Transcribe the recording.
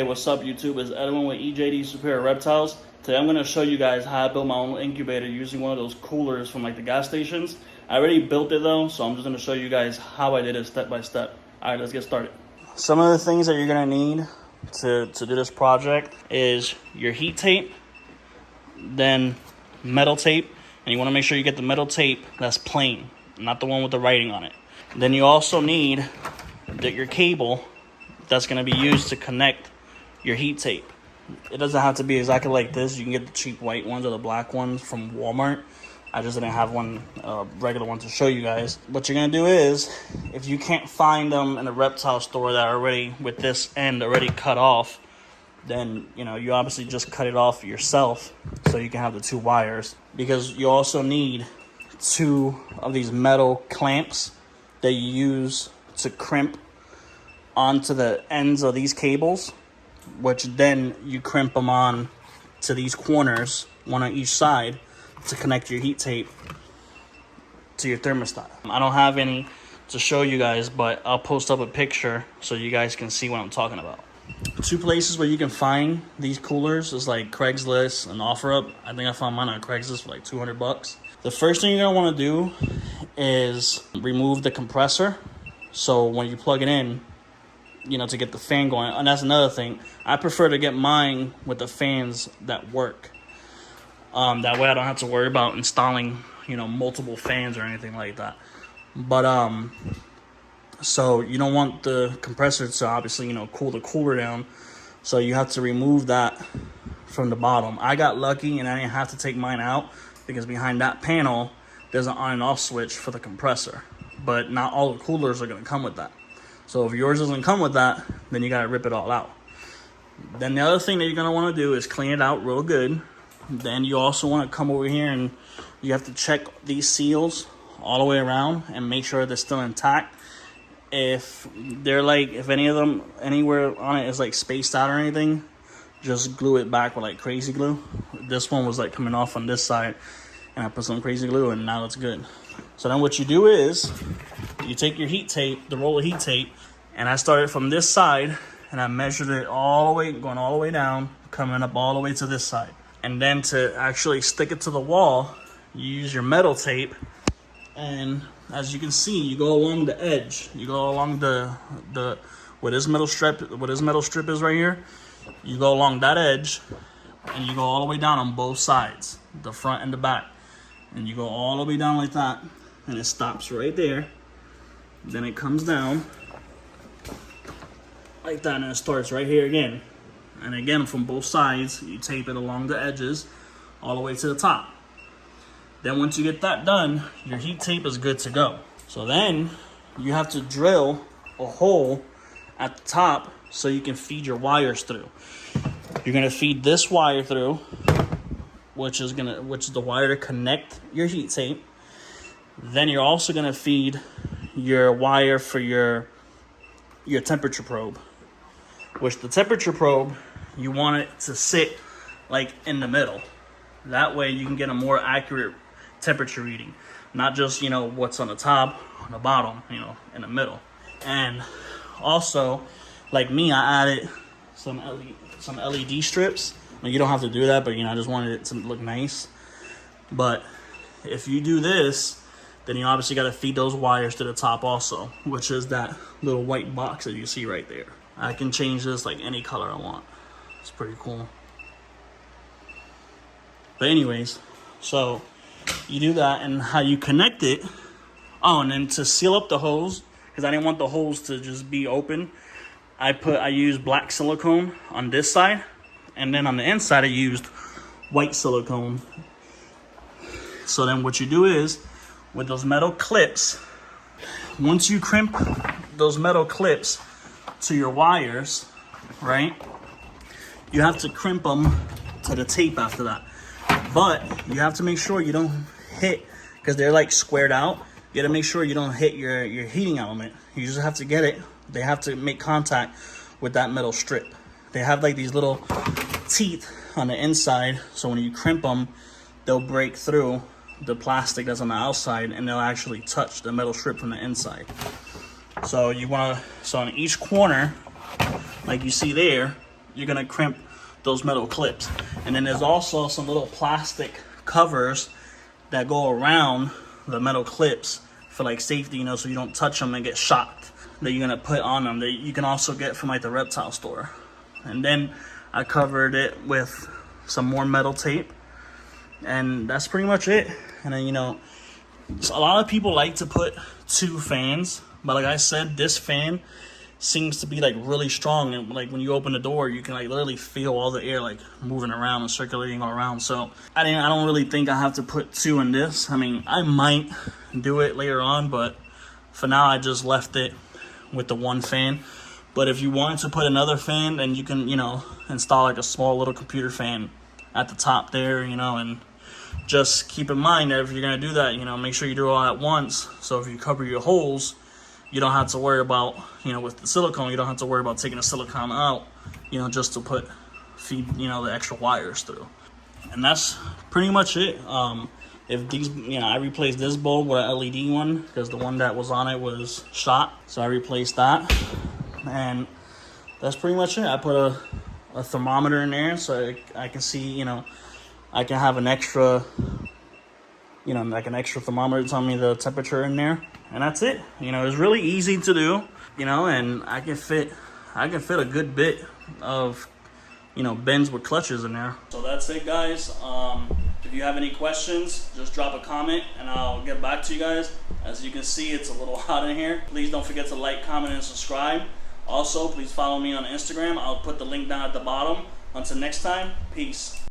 Hey, what's up YouTube? It's Edwin with EJD Superior Reptiles. Today I'm going to show you guys how I built my own incubator using one of those coolers from like the gas stations. I already built it though, so I'm just going to show you guys how I did it step by step. Alright, let's get started. Some of the things that you're going to need to do this project is your heat tape, then metal tape, and you want to make sure you get the metal tape that's plain, not the one with the writing on it. Then you also need your cable that's going to be used to connect your heat tape. It doesn't have to be exactly like this. You can get the cheap white ones or the black ones from Walmart. I just didn't have one, regular one to show you guys. What you're going to do is, if you can't find them in a reptile store that are already with this end already cut off, then you obviously just cut it off yourself so you can have the two wires. Because you also need two of these metal clamps that you use to crimp onto the ends of these cables, which then you crimp them on to these corners, one on each side, to connect your heat tape to your thermostat. I don't have any to show you guys, but I'll post up a picture so you guys can see what I'm talking about. Two places where you can find these coolers is like Craigslist and OfferUp. I think I found mine on Craigslist for like 200 bucks. The first thing you're gonna want to do is remove the compressor. So when you plug it in, to get the fan going. And that's another thing. I prefer to get mine with the fans that work. That way I don't have to worry about installing, multiple fans or anything like that. But, so you don't want the compressor to obviously, cool the cooler down. So you have to remove that from the bottom. I got lucky and I didn't have to take mine out because behind that panel, there's an on and off switch for the compressor. But not all the coolers are going to come with that. So if yours doesn't come with that, then you got to rip it all out. Then the other thing that you're going to want to do is clean it out real good. Then you also want to come over here and you have to check these seals all the way around and make sure they're still intact. If they're if any of them anywhere on it is spaced out or anything, just glue it back with crazy glue. This one was coming off on this side and I put some crazy glue and now it's good. So then what you do is you take your heat tape, the roll of heat tape, and I started from this side and I measured it all the way, going all the way down, coming up all the way to this side. And then to actually stick it to the wall, you use your metal tape, and as you can see, you go along the edge. You go along the where this metal strip is right here. You go along that edge, and you go all the way down on both sides, the front and the back. And you go all the way down like that, and it stops right there. Then it comes down like that, and it starts right here again. And again, from both sides, you tape it along the edges all the way to the top. Then once you get that done, your heat tape is good to go. So then you have to drill a hole at the top so you can feed your wires through. You're gonna feed this wire through, which is the wire to connect your heat tape. Then you're also gonna feed your wire for your temperature probe, which the temperature probe, you want it to sit in the middle. That way you can get a more accurate temperature reading, not just what's on the top, on the bottom, in the middle. And also, like me, I added some LED strips. You don't have to do that, but I just wanted it to look nice. But if you do this, then you obviously got to feed those wires to the top also, which is that little white box that you see right there. I can change this any color I want. It's pretty cool. But anyways, so you do that, and how you connect it. Oh, and then to seal up the hose, because I didn't want the hose to just be open, I used black silicone on this side, and then on the inside I used white silicone. So then what you do is, with those metal clips, once you crimp those metal clips to your wires, right, you have to crimp them to the tape after that. But you have to make sure you don't hit, because they're squared out, you gotta make sure you don't hit your heating element. You just have to get it, they have to make contact with that metal strip. They have these little teeth on the inside, so when you crimp them, they'll break through the plastic that's on the outside and they'll actually touch the metal strip from the inside. So you want to, so on each corner, like you see there, you're gonna crimp those metal clips. And then there's also some little plastic covers that go around the metal clips for like safety, you know, so you don't touch them and get shocked, that you're gonna put on them, that you can also get from like the reptile store. And then I covered it with some more metal tape, and that's pretty much it. And then, you know, so a lot of people like to put 2 fans, but like I said, this fan seems to be like really strong, and like when you open the door, you can like literally feel all the air like moving around and circulating all around. So I don't really think I have to put 2 in this. I mean, I might do it later on, but for now I just left it with the 1 fan. But if you want to put another fan, then you can, you know, install like a small little computer fan at the top there, you know. And just keep in mind that if you're gonna do that, you know, make sure you do it all at once. So if you cover your holes, you don't have to worry about, you know, with the silicone, you don't have to worry about taking the silicone out, you know, just to feed, you know, the extra wires through. And that's pretty much it. If these, you know, I replaced this bulb with an LED one because the one that was on it was shot, so I replaced that. And that's pretty much it. I put a thermometer in there so I can see, you know, I can have an extra, you know, like an extra thermometer to tell me the temperature in there. And that's it. You know, it's really easy to do, you know, and I can fit a good bit of, you know, bends with clutches in there. So that's it, guys. If you have any questions, just drop a comment and I'll get back to you guys. As you can see, it's a little hot in here. Please don't forget to like, comment, and subscribe. Also, please follow me on Instagram. I'll put the link down at the bottom. Until next time, peace.